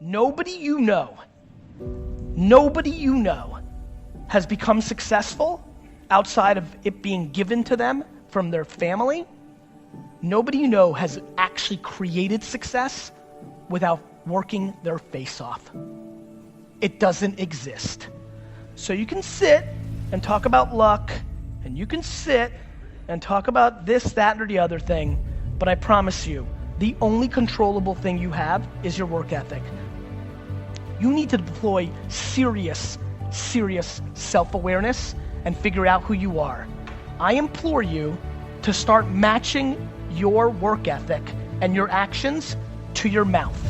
nobody you know has become successful outside of it being given to them from their family. Nobody you know has actually created success without working their face off. It doesn't exist. So you can sit and talk about luck, and you can sit and talk about this, that, or the other thing, but I promise you, the only controllable thing you have is your work ethic. You need to deploy serious self-awareness and figure out who you are. I implore you to start matching your work ethic and your actions to your mouth.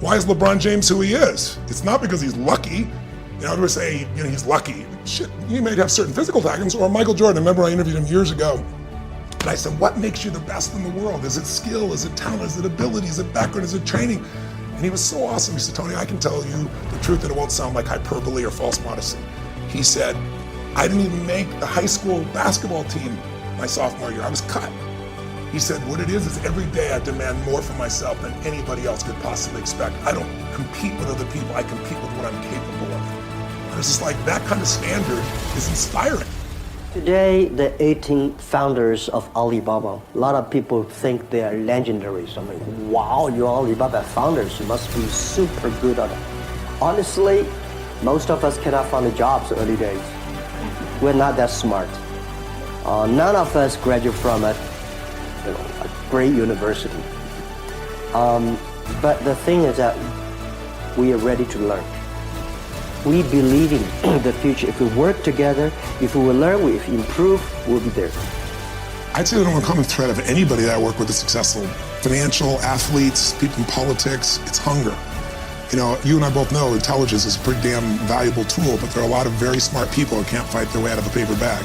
Why is LeBron James who he is? It's not because he's lucky. Everybody say, he's lucky. Shit, he may have certain physical talents. Or Michael Jordan, I remember I interviewed him years ago. And I said, what makes you the best in the world? Is it skill? Is it talent? Is it ability? Is it background? Is it training? And he was so awesome. He said, Tony, I can tell you the truth and it won't sound like hyperbole or false modesty. He said, I didn't even make the high school basketball team my sophomore year. I was cut. He said, what it is every day I demand more from myself than anybody else could possibly expect. I don't compete with other people. I compete with what I'm capable of. And it's just like that kind of standard is inspiring. Today, the 18 founders of Alibaba, a lot of people think they are legendary. So I'm like, wow, you're Alibaba founders. You must be super good at it. Honestly, most of us cannot find jobs early days. We're not that smart. None of us graduate from a great university. But the thing is that we are ready to learn. We believe in the future. If we work together, if we will learn, if we improve, we'll be there. I'd say the number one common thread of anybody that I work with is successful. Financial, athletes, people in politics, it's hunger. You and I both know intelligence is a pretty damn valuable tool, but there are a lot of very smart people who can't fight their way out of a paper bag.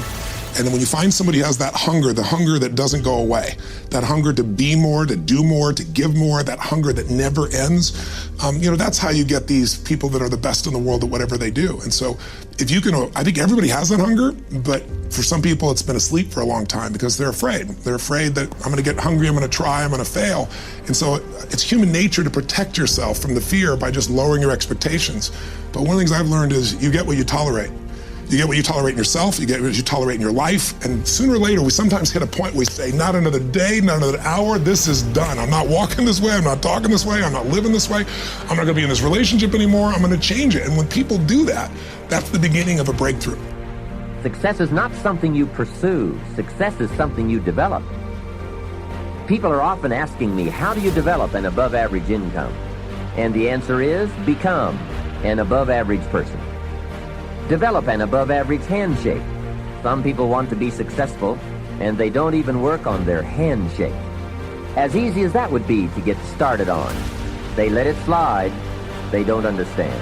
And then when you find somebody who has that hunger, the hunger that doesn't go away, that hunger to be more, to do more, to give more, that hunger that never ends, that's how you get these people that are the best in the world at whatever they do. And so if you can, I think everybody has that hunger, but for some people it's been asleep for a long time because they're afraid. They're afraid that I'm gonna get hungry, I'm gonna try, I'm gonna fail. And so it's human nature to protect yourself from the fear by just lowering your expectations. But one of the things I've learned is you get what you tolerate. You get what you tolerate in yourself, you get what you tolerate in your life, and sooner or later we sometimes hit a point where we say, not another day, not another hour, this is done. I'm not walking this way, I'm not talking this way, I'm not living this way, I'm not gonna be in this relationship anymore, I'm gonna change it. And when people do that, that's the beginning of a breakthrough. Success is not something you pursue, success is something you develop. People are often asking me, how do you develop an above average income? And the answer is, become an above average person. Develop an above-average handshake. Some people want to be successful, and they don't even work on their handshake. As easy as that would be to get started on, they let it slide. They don't understand.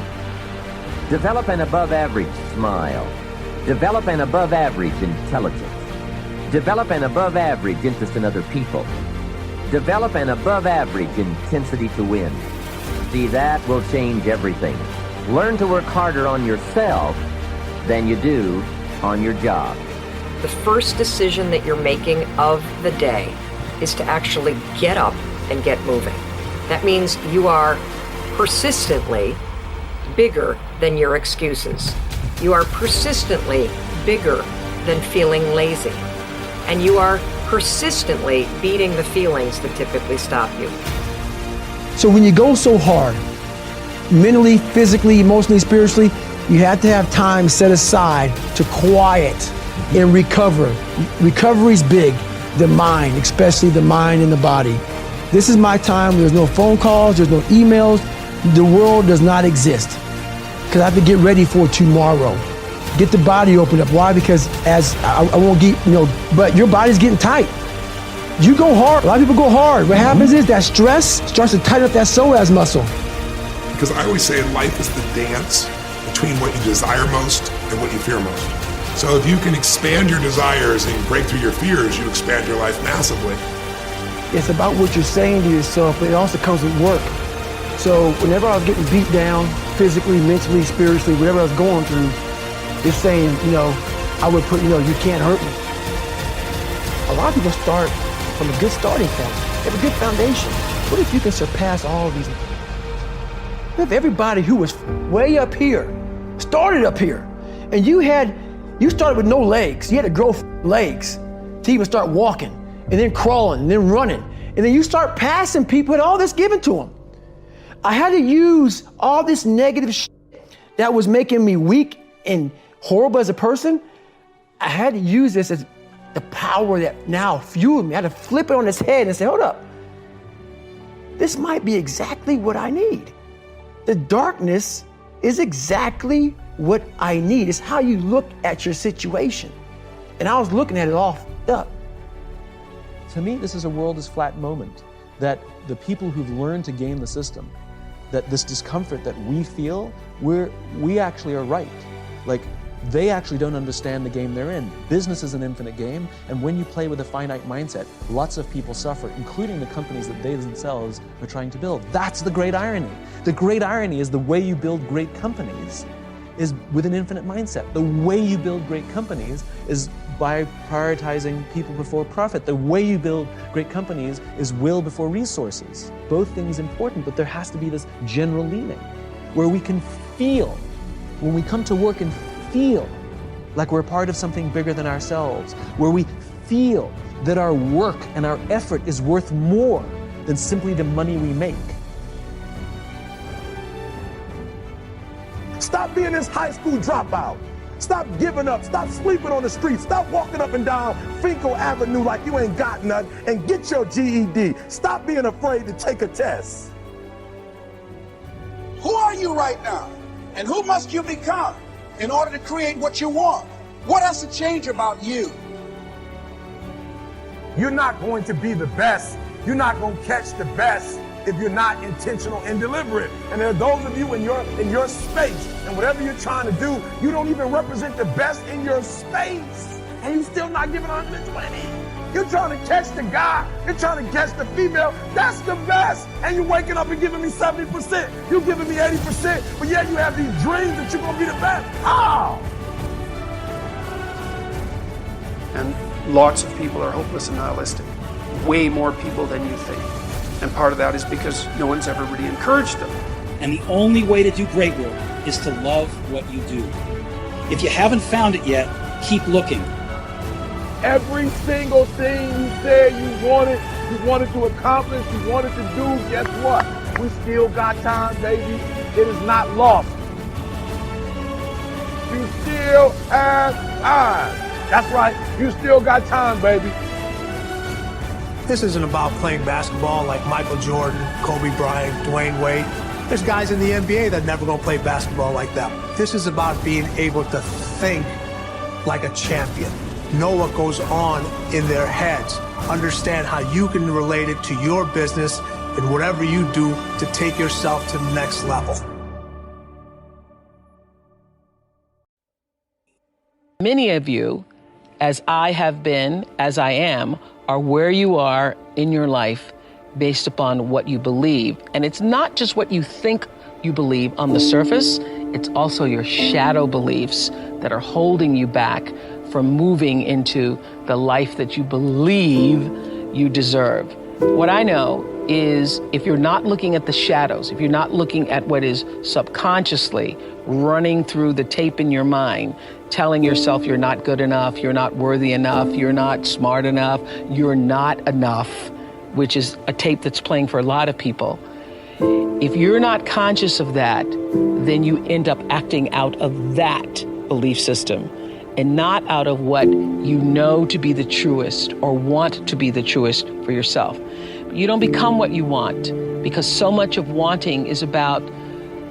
Develop an above-average smile. Develop an above-average intelligence. Develop an above-average interest in other people. Develop an above-average intensity to win. See, that will change everything. Learn to work harder on yourself than you do on your job. The first decision that you're making of the day is to actually get up and get moving. That means you are persistently bigger than your excuses. You are persistently bigger than feeling lazy. And you are persistently beating the feelings that typically stop you. So when you go so hard, mentally, physically, emotionally, spiritually, you have to have time set aside to quiet and recover. Recovery's big, the mind, especially the mind and the body. This is my time. There's no phone calls, there's no emails. The world does not exist because I have to get ready for tomorrow. Get the body opened up. Why? Because as I won't get, but your body's getting tight. You go hard. A lot of people go hard. What happens is that stress starts to tighten up that psoas muscle. Because I always say life is the dance between what you desire most and what you fear most. So if you can expand your desires and break through your fears, you expand your life massively. It's about what you're saying to yourself, but it also comes with work. So whenever I was getting beat down, physically, mentally, spiritually, whatever I was going through, it's saying, I would put, you can't hurt me. A lot of people start from a good starting point. They have a good foundation. What if you can surpass all of these have everybody who was way up here, started up here. And you started with no legs. You had to grow legs to even start walking, and then crawling, and then running. And then you start passing people with all this given to them. I had to use all this negative shit that was making me weak and horrible as a person. I had to use this as the power that now fueled me. I had to flip it on its head and say, hold up. This might be exactly what I need. The darkness is exactly what I need. It's how you look at your situation. And I was looking at it all f***ed up. To me, this is a world is flat moment, that the people who've learned to game the system, that this discomfort that we feel, we actually are right. Like, they actually don't understand the game they're in. Business is an infinite game, and when you play with a finite mindset, lots of people suffer, including the companies that they themselves are trying to build. That's the great irony. The great irony is the way you build great companies is with an infinite mindset. The way you build great companies is by prioritizing people before profit. The way you build great companies is will before resources. Both things important, but there has to be this general leaning where we can feel, when we come to work and feel like we're part of something bigger than ourselves, where we feel that our work and our effort is worth more than simply the money we make. Stop being this high school dropout. Stop giving up. Stop sleeping on the street. Stop walking up and down Finkel Avenue like you ain't got nothing, and get your GED. Stop being afraid to take a test. Who are you right now? And who must you become in order to create what you want? What has to change about you? You're not going to be the best. You're not going to catch the best if you're not intentional and deliberate. And there are those of you in your space, and whatever you're trying to do, you don't even represent the best in your space, and you still not giving 120. You're trying to catch the guy, you're trying to catch the female, that's the best, and you're waking up and giving me 70%, you're giving me 80%, but yet you have these dreams that you're gonna be the best. How? And lots of people are hopeless and nihilistic, way more people than you think. And part of that is because no one's ever really encouraged them. And the only way to do great work is to love what you do. If you haven't found it yet, keep looking. Every single thing you said you wanted to accomplish, you wanted to do, guess what? We still got time, baby. It is not lost. You still have time. That's right, you still got time, baby. This isn't about playing basketball like Michael Jordan, Kobe Bryant, Dwayne Wade. There's guys in the NBA that never gonna play basketball like that. This is about being able to think like a champion. Know what goes on in their heads. Understand how you can relate it to your business and whatever you do to take yourself to the next level. Many of you, as I have been, as I am, are where you are in your life based upon what you believe. And it's not just what you think you believe on the surface, it's also your shadow beliefs that are holding you back from moving into the life that you believe you deserve. What I know is if you're not looking at the shadows, if you're not looking at what is subconsciously running through the tape in your mind, telling yourself you're not good enough, you're not worthy enough, you're not smart enough, you're not enough, which is a tape that's playing for a lot of people. If you're not conscious of that, then you end up acting out of that belief system and not out of what you know to be the truest or want to be the truest for yourself. You don't become what you want because so much of wanting is about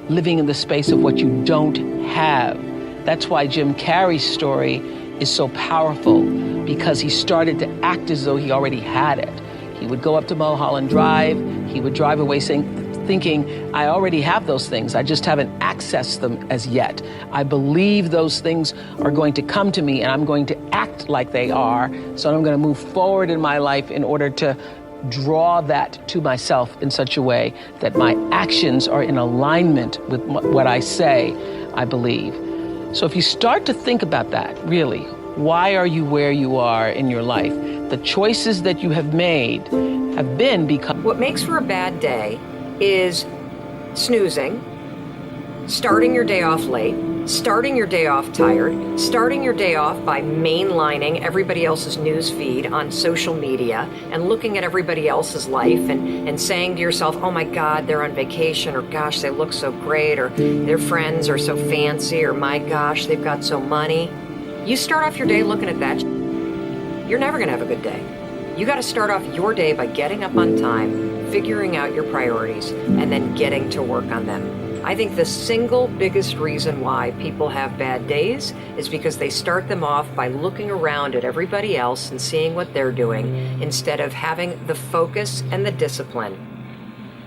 living in the space of what you don't have. That's why Jim Carrey's story is so powerful, because he started to act as though he already had it. He would go up to Mulholland Drive, he would drive away thinking, I already have those things, I just haven't accessed them as yet. I believe those things are going to come to me and I'm going to act like they are, so I'm going to move forward in my life in order to draw that to myself in such a way that my actions are in alignment with what I say I believe. So if you start to think about that, really, why are you where you are in your life? The choices that you have made have been because... What makes for a bad day is snoozing, starting your day off late, starting your day off tired, starting your day off by mainlining everybody else's news feed on social media and looking at everybody else's life and saying to yourself, oh my God, they're on vacation, or gosh, they look so great, or their friends are so fancy, or my gosh, they've got so money. You start off your day looking at that, you're never gonna have a good day. You gotta start off your day by getting up on time, figuring out your priorities, and then getting to work on them. I think the single biggest reason why people have bad days is because they start them off by looking around at everybody else and seeing what they're doing instead of having the focus and the discipline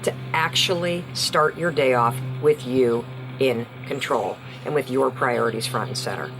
to actually start your day off with you in control and with your priorities front and center.